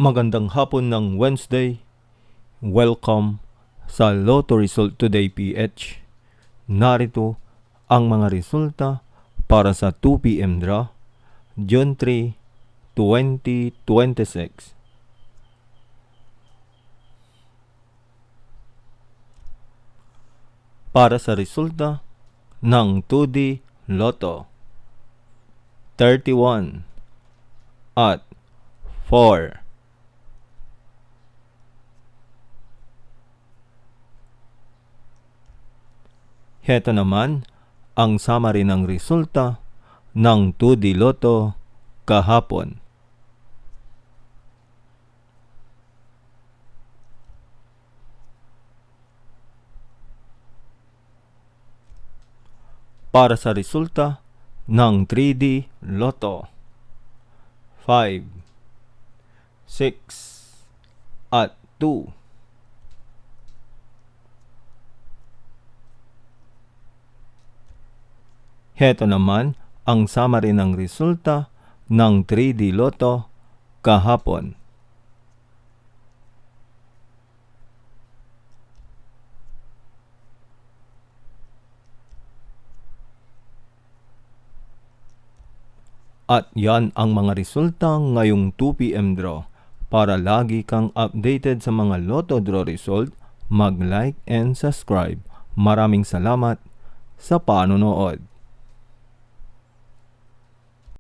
Magandang hapon ng Wednesday. Welcome sa Lotto Result Today PH. Narito ang mga resulta para sa 2 p.m. draw, June 3, 2026. Para sa resulta ng 2D Lotto, 31 at 4. Heto naman ang summary ng resulta ng 2D Lotto kahapon. Para sa resulta ng 3D Lotto, 5, 6 at 2. Heto naman ang summary ng resulta ng 3D Lotto kahapon. At yan ang mga resulta ngayong 2 p.m. draw. Para lagi kang updated sa mga Lotto draw result, mag-like and subscribe. Maraming salamat sa panonood.